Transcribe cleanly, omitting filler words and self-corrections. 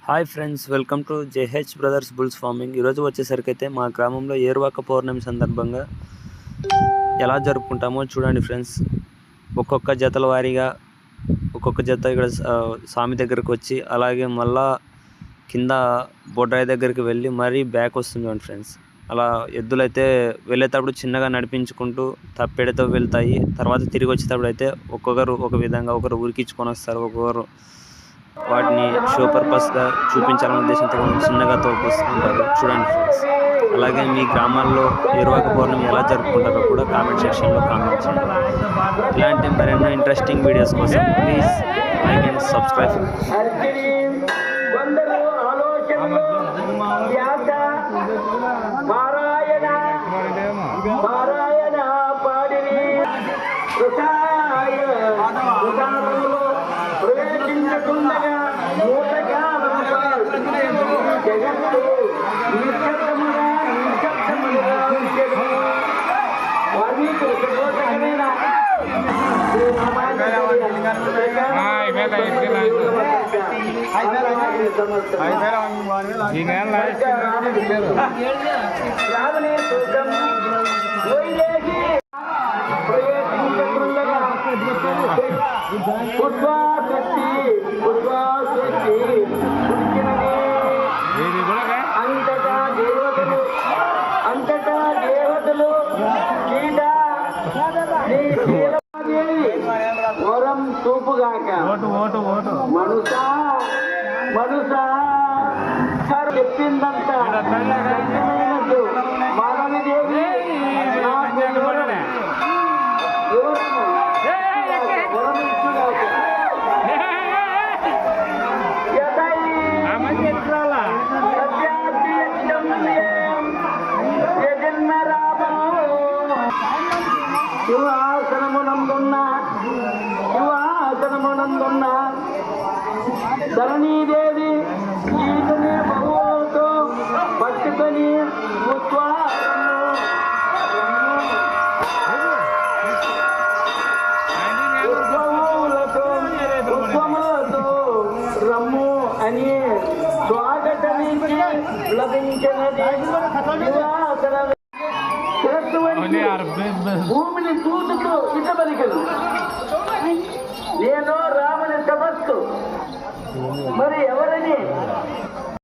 Hi friends, welcome to JH brothers bulls farming. ఈరోజు వచ్చేసరికైతే మా గ్రామంలో ఏరువాక పౌర్ణమి సందర్భంగా ఎలా జరుపుకుంటామో చూడండి ఫ్రెండ్స్. ఒక్కొక్క జతల వారీగా ఒక్కొక్క జత ఇక్కడ స్వామి దగ్గరకు వచ్చి అలాగే మళ్ళా కింద బొడ్రాయి దగ్గరికి వెళ్ళి మరీ బ్యాక్ వస్తుంది చూడండి ఫ్రెండ్స్. అలా ఎద్దులైతే వెళ్ళేటప్పుడు చిన్నగా నడిపించుకుంటూ తప్పెడతో వెళ్తాయి. తర్వాత తిరిగి వచ్చేటప్పుడు అయితే ఒక్కొక్కరు ఒక విధంగా, ఒకరు ఉరికించుకొని వస్తారు, ఒక్కొక్కరు వాటిని షో పర్పస్గా చూపించాలనే ఉద్దేశంతో చిన్నగా తోపుకుంటారు చూడండి ఫ్రెండ్స్. అలాగే మీ గ్రామాల్లో ఏరువాక పౌర్ణమి ఎలా జరుపుకుంటారో కూడా కామెంట్ సెక్షన్లో కామెంట్ చేయండి. ఇలాంటి మరెన్నో ఇంట్రెస్టింగ్ వీడియోస్ కోసం ప్లీజ్ లైక్ అండ్ సబ్స్క్రైబ్. అంతటా దేవతలు వరం చూపుగాక మనుషా చెప్పిందంతా మాధవిదేవి శివాసనమునందున్న ధరణీదేవి ఈతనే బహువులతో పట్టుకొని ఉద్వములతో రమ్ము అని స్వాగతమించి లభించినది. భూమిని చూచుతూ ఇతబలికలు నేను రాముని తపస్సు మరి ఎవరని